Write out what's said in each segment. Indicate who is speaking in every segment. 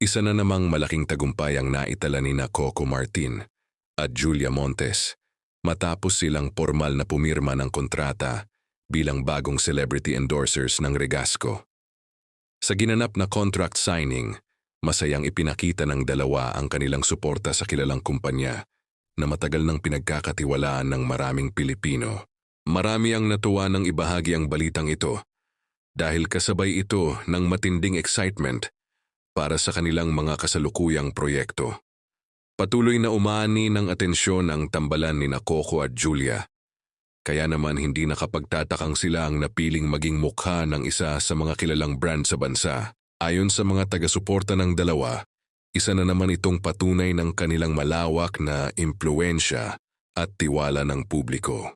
Speaker 1: Isa na namang malaking tagumpay ang naitala ni Coco Martin at Julia Montes matapos silang formal na pumirma ng kontrata bilang bagong celebrity endorsers ng Regasco. Sa ginanap na contract signing, masayang ipinakita ng dalawa ang kanilang suporta sa kilalang kumpanya na matagal nang pinagkakatiwalaan ng maraming Pilipino. Marami ang natuwa ng ibahagi ang balitang ito dahil kasabay ito ng matinding excitement para sa kanilang mga kasalukuyang proyekto. Patuloy na umani ng atensyon ang tambalan ni Coco at Julia. Kaya naman hindi nakapagtatakang sila ang napiling maging mukha ng isa sa mga kilalang brand sa bansa. Ayon sa mga taga-suporta ng dalawa, isa na naman itong patunay ng kanilang malawak na impluensya at tiwala ng publiko.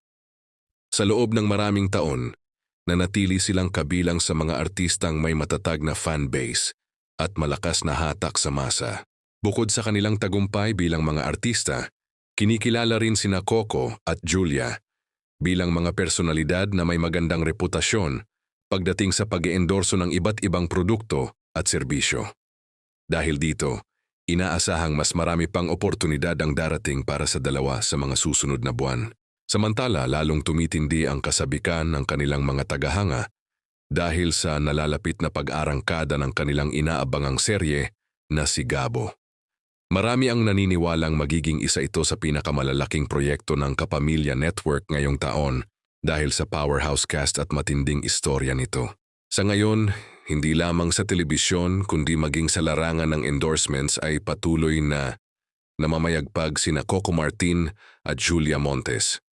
Speaker 1: Sa loob ng maraming taon, nanatili silang kabilang sa mga artistang may matatag na fanbase at malakas na hatak sa masa. Bukod sa kanilang tagumpay bilang mga artista, kinikilala rin sina Coco at Julia bilang mga personalidad na may magandang reputasyon pagdating sa pag-eendorso ng iba't ibang produkto at serbisyo. Dahil dito, inaasahang mas marami pang oportunidad ang darating para sa dalawa sa mga susunod na buwan. Samantala, lalong tumitindi ang kasabikan ng kanilang mga tagahanga dahil sa nalalapit na pag-arangkada ng kanilang inaabangang serye na si Gabo. Marami ang naniniwalang magiging isa ito sa pinakamalalaking proyekto ng Kapamilya Network ngayong taon dahil sa powerhouse cast at matinding istorya nito. Sa ngayon, hindi lamang sa telebisyon kundi maging sa larangan ng endorsements ay patuloy na namamayagpag sina Coco Martin at Julia Montes.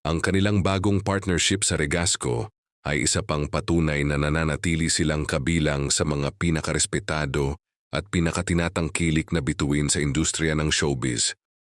Speaker 1: Ang kanilang bagong partnership sa Regasco ay isa pang patunay na nananatili silang kabilang sa mga pinakarespetado at pinakatinatangkilik na bituin sa industriya ng showbiz.